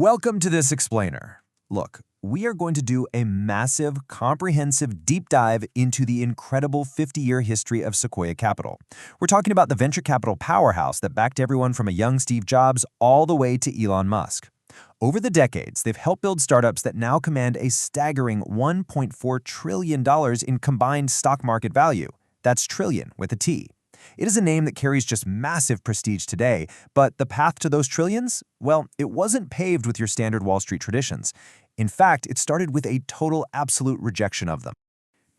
Welcome to this explainer. Look, we are going to do a massive, comprehensive deep dive into the incredible 50-year history of Sequoia Capital. We're talking about the venture capital powerhouse that backed everyone from a young Steve Jobs all the way to Elon Musk. Over the decades, they've helped build startups that now command a staggering $1.4 trillion in combined stock market value. That's trillion with a T. It is a name that carries just massive prestige today, but the path to those trillions? Well, it wasn't paved with your standard Wall Street traditions. In fact, it started with a total absolute rejection of them.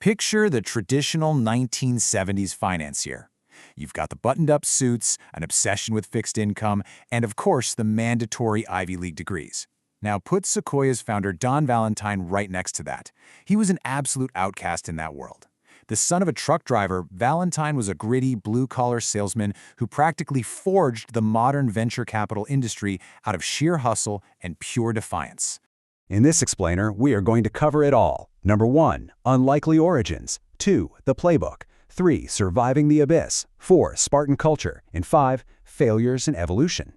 Picture the traditional 1970s financier. You've got the buttoned-up suits, an obsession with fixed income, and of course the mandatory Ivy League degrees. Now put Sequoia's founder Don Valentine right next to that. He was an absolute outcast in that world. The son of a truck driver, Valentine was a gritty, blue-collar salesman who practically forged the modern venture capital industry out of sheer hustle and pure defiance. In this explainer, we are going to cover it all. Number 1, unlikely origins. 2, the playbook. 3, surviving the abyss. 4, Spartan culture. And 5, failures and evolution.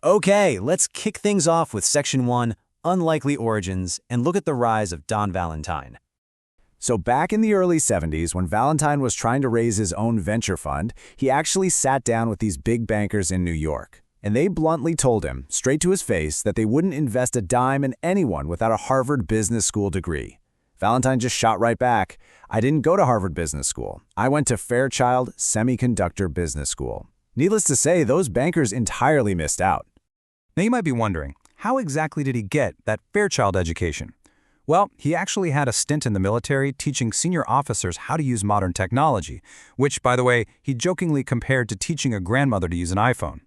Okay, let's kick things off with Section 1, unlikely origins, and look at the rise of Don Valentine. So back in the early 70s, when Valentine was trying to raise his own venture fund, he actually sat down with these big bankers in New York. And they bluntly told him, straight to his face, that they wouldn't invest a dime in anyone without a Harvard Business School degree. Valentine just shot right back. I didn't go to Harvard Business School. I went to Fairchild Semiconductor Business School. Needless to say, those bankers entirely missed out. Now you might be wondering, how exactly did he get that Fairchild education? Well, he actually had a stint in the military teaching senior officers how to use modern technology, which, by the way, he jokingly compared to teaching a grandmother to use an iPhone.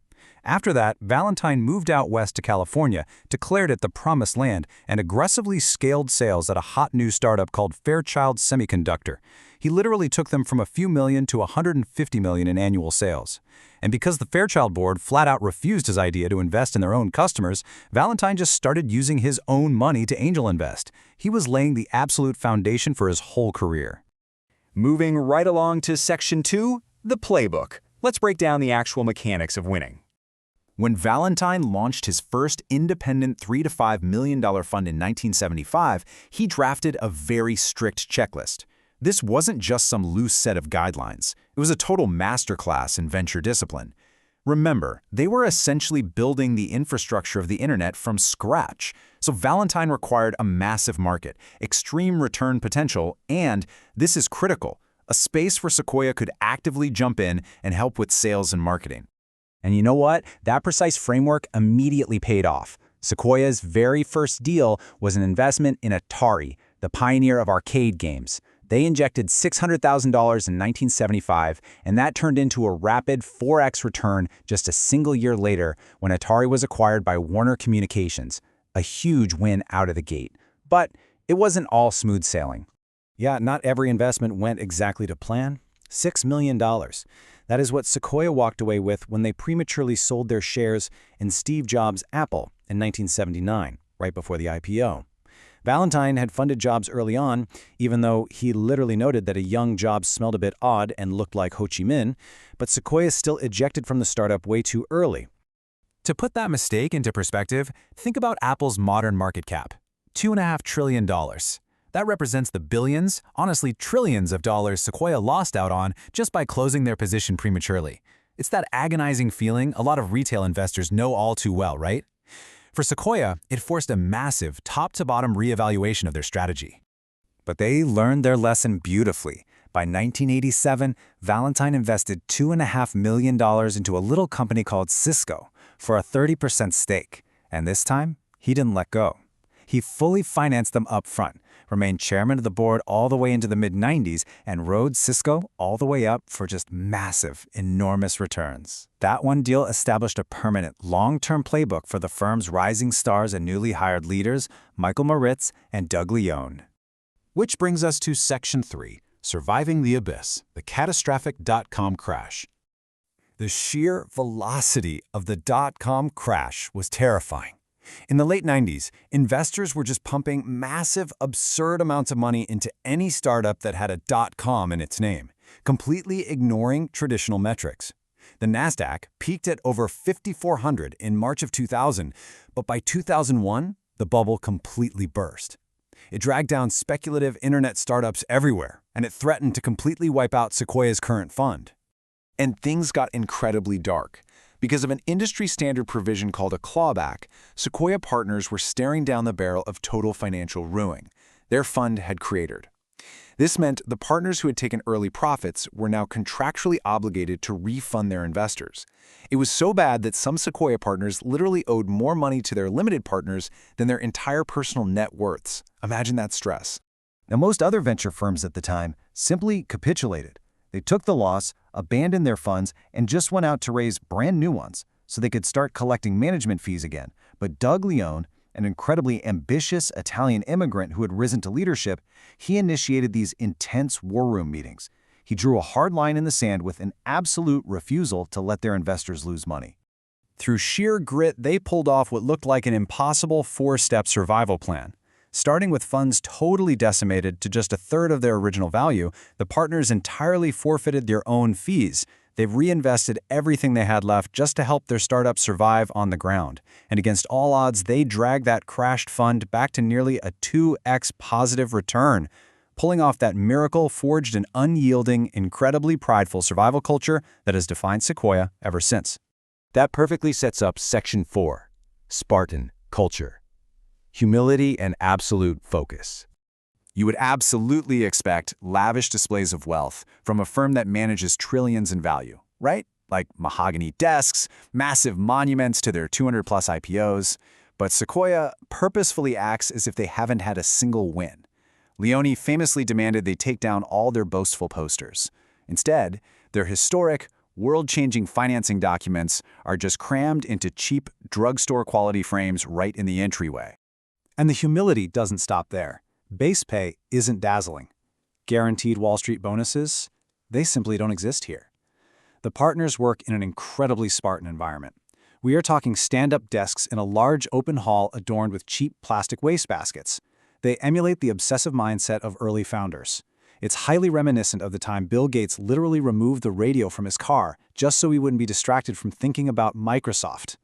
After that, Valentine moved out west to California, declared it the promised land, and aggressively scaled sales at a hot new startup called Fairchild Semiconductor. He literally took them from a few million to $150 million in annual sales. And because the Fairchild board flat out refused his idea to invest in their own customers, Valentine just started using his own money to angel invest. He was laying the absolute foundation for his whole career. Moving right along to Section 2, the playbook. Let's break down the actual mechanics of winning. When Valentine launched his first independent $3 to $5 million fund in 1975, he drafted a very strict checklist. This wasn't just some loose set of guidelines. It was a total masterclass in venture discipline. Remember, they were essentially building the infrastructure of the internet from scratch. So Valentine required a massive market, extreme return potential, and, this is critical, a space where Sequoia could actively jump in and help with sales and marketing. And you know what? That precise framework immediately paid off. Sequoia's very first deal was an investment in Atari, the pioneer of arcade games. They injected $600,000 in 1975, and that turned into a rapid 4x return just a single year later when Atari was acquired by Warner Communications, a huge win out of the gate. But it wasn't all smooth sailing. Yeah, not every investment went exactly to plan. $6 million. That is what Sequoia walked away with when they prematurely sold their shares in Steve Jobs' Apple in 1979, right before the IPO. Valentine had funded Jobs early on, even though he literally noted that a young Jobs smelled a bit odd and looked like Ho Chi Minh, but Sequoia still ejected from the startup way too early. To put that mistake into perspective, think about Apple's modern market cap, $2.5 trillion. That represents the billions, honestly trillions of dollars Sequoia lost out on just by closing their position prematurely. It's that agonizing feeling a lot of retail investors know all too well, right? For Sequoia, it forced a massive top-to-bottom reevaluation of their strategy. But they learned their lesson beautifully. By 1987, Valentine invested $2.5 million into a little company called Cisco for a 30% stake. And this time, he didn't let go. He fully financed them up front, remained chairman of the board all the way into the mid-90s, and rode Cisco all the way up for just massive, enormous returns. That one deal established a permanent, long-term playbook for the firm's rising stars and newly hired leaders, Michael Moritz and Doug Leone. Which brings us to Section 3, Surviving the Abyss, the catastrophic dot-com crash. The sheer velocity of the dot-com crash was terrifying. In the late 90s, investors were just pumping massive, absurd amounts of money into any startup that had a .com in its name, completely ignoring traditional metrics. The Nasdaq peaked at over 5,400 in March of 2000, but by 2001, the bubble completely burst. It dragged down speculative internet startups everywhere, and it threatened to completely wipe out Sequoia's current fund. And things got incredibly dark. Because of an industry-standard provision called a clawback, Sequoia partners were staring down the barrel of total financial ruin. Their fund had cratered. This meant the partners who had taken early profits were now contractually obligated to refund their investors. It was so bad that some Sequoia partners literally owed more money to their limited partners than their entire personal net worths. Imagine that stress. Now, most other venture firms at the time simply capitulated. They took the loss, abandoned their funds, and just went out to raise brand new ones so they could start collecting management fees again. But Doug Leone, an incredibly ambitious Italian immigrant who had risen to leadership, he initiated these intense war room meetings. He drew a hard line in the sand with an absolute refusal to let their investors lose money. Through sheer grit, they pulled off what looked like an impossible four-step survival plan. Starting with funds totally decimated to just a third of their original value, the partners entirely forfeited their own fees. They've reinvested everything they had left just to help their startup survive on the ground. And against all odds, they dragged that crashed fund back to nearly a 2x positive return. Pulling off that miracle forged an unyielding, incredibly prideful survival culture that has defined Sequoia ever since. That perfectly sets up Section 4, Spartan Culture. Humility and absolute focus. You would absolutely expect lavish displays of wealth from a firm that manages trillions in value, right? Like mahogany desks, massive monuments to their 200-plus IPOs. But Sequoia purposefully acts as if they haven't had a single win. Leone famously demanded they take down all their boastful posters. Instead, their historic, world-changing financing documents are just crammed into cheap, drugstore-quality frames right in the entryway. And the humility doesn't stop there. Base pay isn't dazzling. Guaranteed Wall Street bonuses? They simply don't exist here. The partners work in an incredibly Spartan environment. We are talking stand-up desks in a large open hall adorned with cheap plastic wastebaskets. They emulate the obsessive mindset of early founders. It's highly reminiscent of the time Bill Gates literally removed the radio from his car just so he wouldn't be distracted from thinking about Microsoft.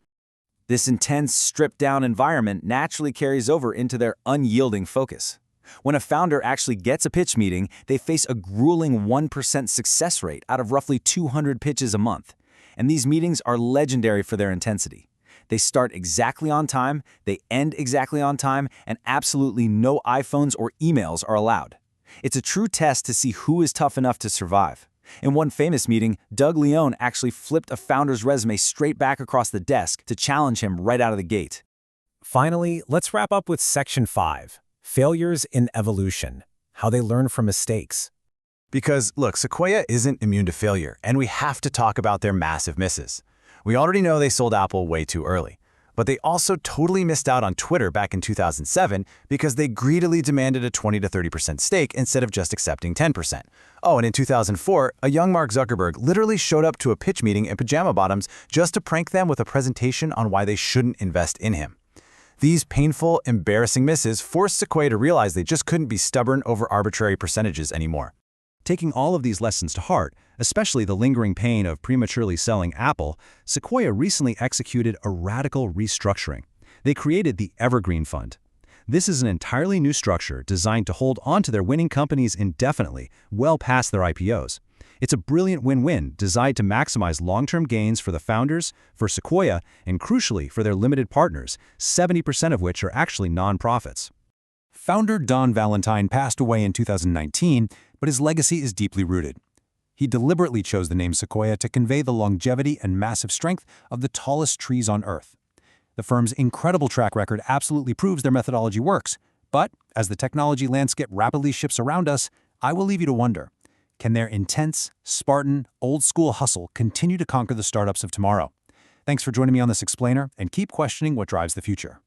This intense, stripped-down environment naturally carries over into their unyielding focus. When a founder actually gets a pitch meeting, they face a grueling 1% success rate out of roughly 200 pitches a month. And these meetings are legendary for their intensity. They start exactly on time, they end exactly on time, and absolutely no iPhones or emails are allowed. It's a true test to see who is tough enough to survive. In one famous meeting, Doug Leone actually flipped a founder's resume straight back across the desk to challenge him right out of the gate. Finally, let's wrap up with Section 5, Failures in Evolution, How They Learn from Mistakes. Because, look, Sequoia isn't immune to failure, and we have to talk about their massive misses. We already know they sold Apple way too early. But they also totally missed out on Twitter back in 2007 because they greedily demanded a 20 to 30% stake instead of just accepting 10%. Oh, and in 2004, a young Mark Zuckerberg literally showed up to a pitch meeting in pajama bottoms just to prank them with a presentation on why they shouldn't invest in him. These painful, embarrassing misses forced Sequoia to realize they just couldn't be stubborn over arbitrary percentages anymore. Taking all of these lessons to heart, especially the lingering pain of prematurely selling Apple, Sequoia recently executed a radical restructuring. They created the Evergreen Fund. This is an entirely new structure designed to hold on to their winning companies indefinitely, well past their IPOs. It's a brilliant win-win designed to maximize long-term gains for the founders, for Sequoia, and crucially for their limited partners, 70% of which are actually nonprofits. Founder Don Valentine passed away in 2019, but his legacy is deeply rooted. He deliberately chose the name Sequoia to convey the longevity and massive strength of the tallest trees on Earth. The firm's incredible track record absolutely proves their methodology works, but as the technology landscape rapidly shifts around us, I will leave you to wonder, can their intense, Spartan, old-school hustle continue to conquer the startups of tomorrow? Thanks for joining me on this explainer, and keep questioning what drives the future.